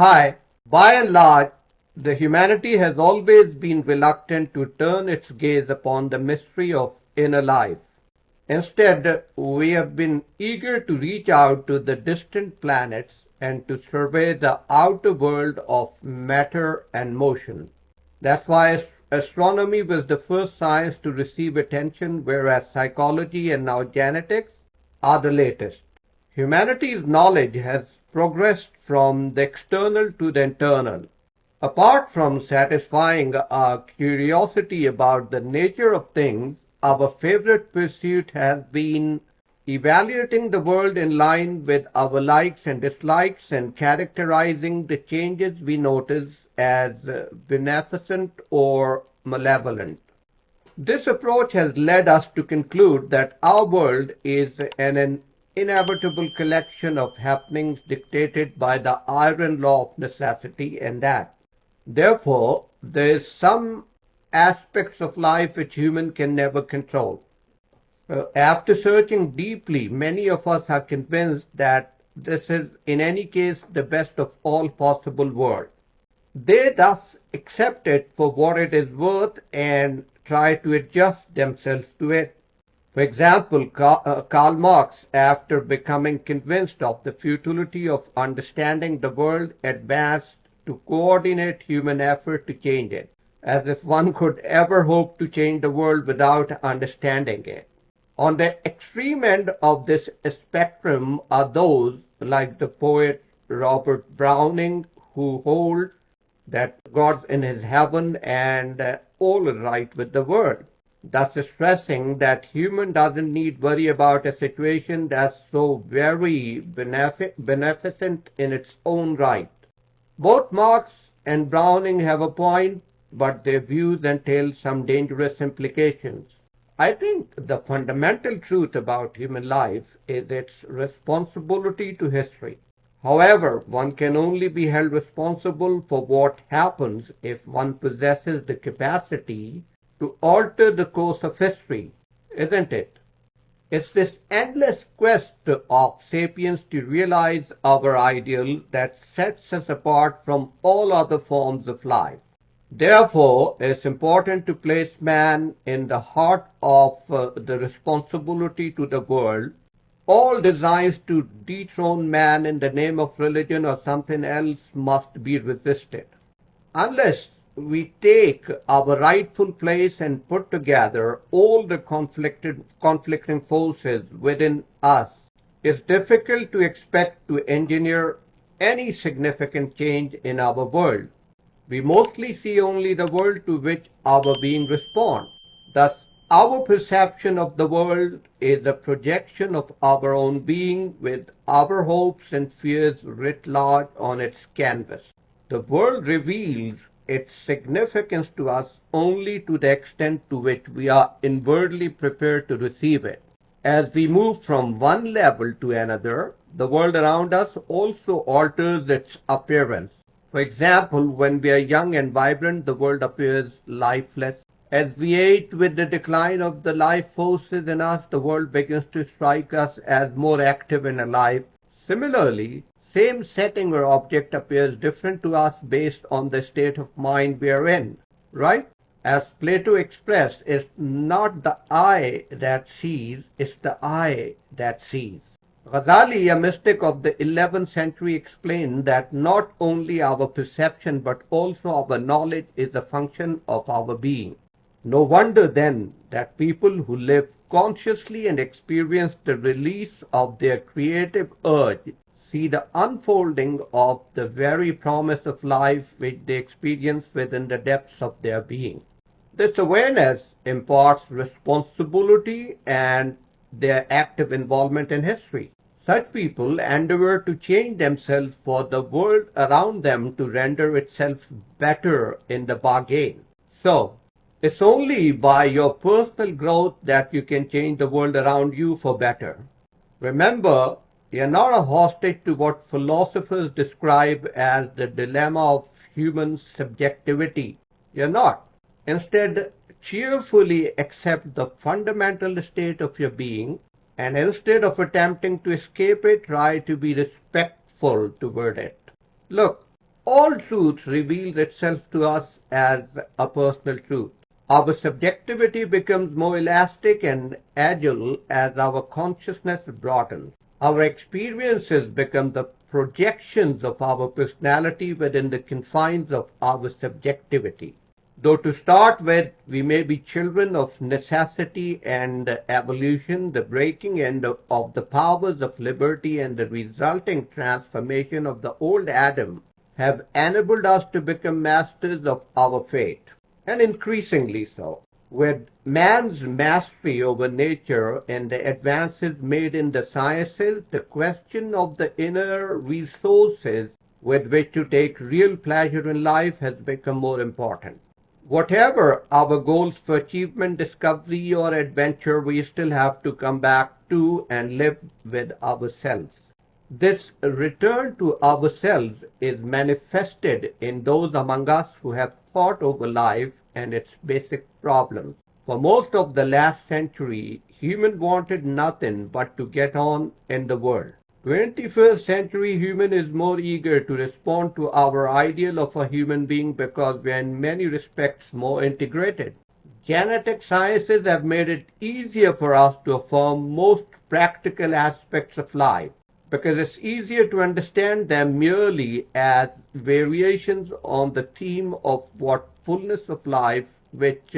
Hi. By and large, the humanity has always been reluctant to turn its gaze upon the mystery of inner life. Instead, we have been eager to reach out to the distant planets and to survey the outer world of matter and motion. That's why astronomy was the first science to receive attention, whereas psychology and now genetics are the latest. Humanity's knowledge has progressed from the external to the internal. Apart from satisfying our curiosity about the nature of things, our favorite pursuit has been evaluating the world in line with our likes and dislikes and characterizing the changes we notice as beneficent or malevolent. This approach has led us to conclude that our world is an inevitable collection of happenings dictated by the iron law of necessity, and that, therefore, there is some aspects of life which human can never control. After searching deeply, many of us are convinced that this is, in any case, the best of all possible worlds. They thus accept it for what it is worth and try to adjust themselves to it. For example, Karl Marx, after becoming convinced of the futility of understanding the world, advanced to coordinate human effort to change it, as if one could ever hope to change the world without understanding it. On the extreme end of this spectrum are those, like the poet Robert Browning, who hold that God's in his heaven and all is right with the world, thus stressing that human doesn't need worry about a situation that's so very beneficent in its own right. Both Marx and Browning have a point, but their views entail some dangerous implications. I think the fundamental truth about human life is its responsibility to history. However, one can only be held responsible for what happens if one possesses the capacity to alter the course of history, isn't it? It's this endless quest of sapiens to realize our ideal that sets us apart from all other forms of life. Therefore, it's important to place man in the heart of the responsibility to the world. All designs to dethrone man in the name of religion or something else must be resisted. Unless we take our rightful place and put together all the conflicting forces within us, it's difficult to expect to engineer any significant change in our world. We mostly see only the world to which our being responds. Thus, our perception of the world is a projection of our own being with our hopes and fears writ large on its canvas. The world reveals its significance to us only to the extent to which we are inwardly prepared to receive it. As we move from one level to another, the world around us also alters its appearance. For example, when we are young and vibrant, the world appears lifeless. As we age with the decline of the life forces in us, the world begins to strike us as more active and alive. Similarly, same setting or object appears different to us based on the state of mind we are in, right? As Plato expressed, it's not the eye that sees, it's the eye that sees. Ghazali, a mystic of the 11th century, explained that not only our perception but also our knowledge is a function of our being. No wonder then that people who live consciously and experience the release of their creative urge see the unfolding of the very promise of life which they experience within the depths of their being. This awareness imparts responsibility and their active involvement in history. Such people endeavor to change themselves for the world around them to render itself better in the bargain. So, it's only by your personal growth that you can change the world around you for better. Remember, you're not a hostage to what philosophers describe as the dilemma of human subjectivity. You're not. Instead, cheerfully accept the fundamental state of your being, and instead of attempting to escape it, try to be respectful toward it. Look, all truth reveals itself to us as a personal truth. Our subjectivity becomes more elastic and agile as our consciousness broadens. Our experiences become the projections of our personality within the confines of our subjectivity. Though to start with, we may be children of necessity and evolution, the breaking end of the powers of liberty and the resulting transformation of the old Adam have enabled us to become masters of our fate, and increasingly so. With man's mastery over nature and the advances made in the sciences, the question of the inner resources with which to take real pleasure in life has become more important. Whatever our goals for achievement, discovery, or adventure, we still have to come back to and live with ourselves. This return to ourselves is manifested in those among us who have thought over life and its basic problems. For most of the last century, humans wanted nothing but to get on in the world. 21st century human is more eager to respond to our ideal of a human being because we are in many respects more integrated. Genetic sciences have made it easier for us to affirm most practical aspects of life because it's easier to understand them merely as variations on the theme of what fullness of life which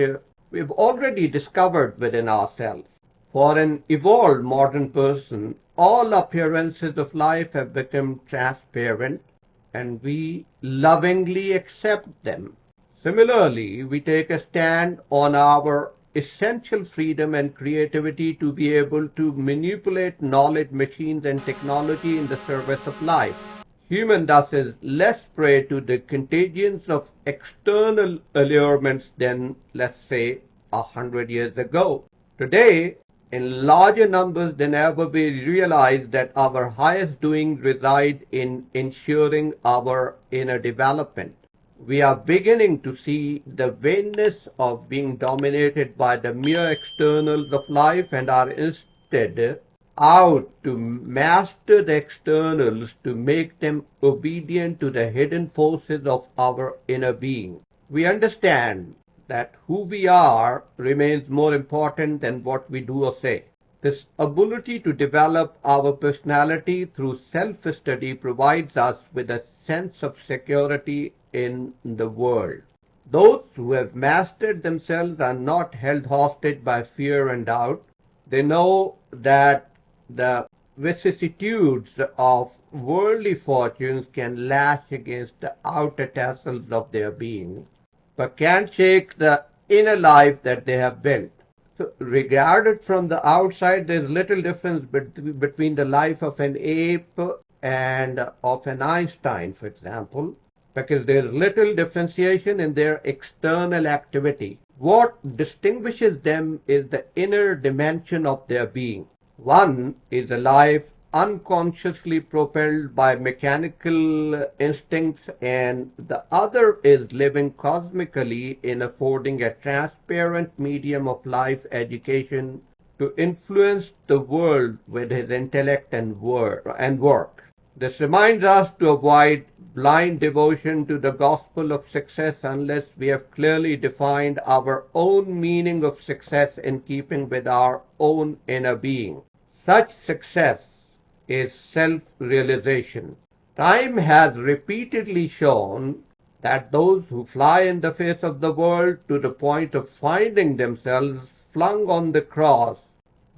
we've already discovered within ourselves. For an evolved modern person, all appearances of life have become transparent, and we lovingly accept them. Similarly, we take a stand on our essential freedom and creativity to be able to manipulate knowledge, machines, and technology in the service of life. Human thus is less prey to the contagions of external allurements than, let's say, 100 years ago. Today, in larger numbers than ever, we realize that our highest doings reside in ensuring our inner development. We are beginning to see the vainness of being dominated by the mere externals of life and are instead out to master the externals to make them obedient to the hidden forces of our inner being. We understand that who we are remains more important than what we do or say. This ability to develop our personality through self-study provides us with a sense of security in the world. Those who have mastered themselves are not held hostage by fear and doubt. They know that the vicissitudes of worldly fortunes can lash against the outer tassels of their being, but can't shake the inner life that they have built. So, regarded from the outside, there's little difference between the life of an ape and of an Einstein, for example, because there's little differentiation in their external activity. What distinguishes them is the inner dimension of their being. One is a life unconsciously propelled by mechanical instincts, and the other is living cosmically in affording a transparent medium of life education to influence the world with his intellect and work. This reminds us to avoid blind devotion to the gospel of success unless we have clearly defined our own meaning of success in keeping with our own inner being. Such success is self-realization. Time has repeatedly shown that those who fly in the face of the world to the point of finding themselves flung on the cross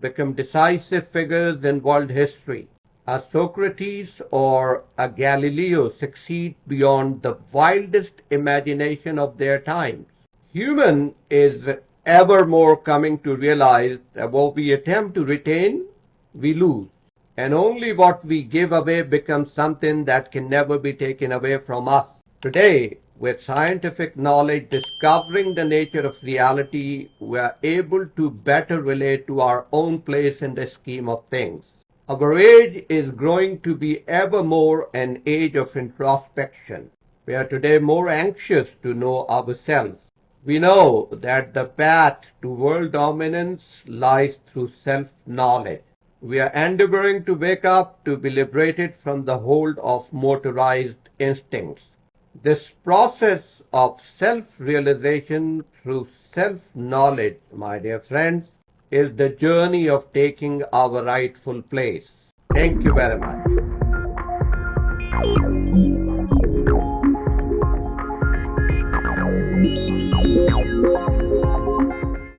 become decisive figures in world history. A Socrates or a Galileo succeed beyond the wildest imagination of their times. Human is ever more coming to realize that what we attempt to retain, we lose. And only what we give away becomes something that can never be taken away from us. Today, with scientific knowledge discovering the nature of reality, we are able to better relate to our own place in the scheme of things. Our age is growing to be ever more an age of introspection. We are today more anxious to know ourselves. We know that the path to world dominance lies through self-knowledge. We are endeavoring to wake up to be liberated from the hold of motorized instincts. This process of self-realization through self-knowledge, my dear friends, is the journey of taking our rightful place. Thank you very much.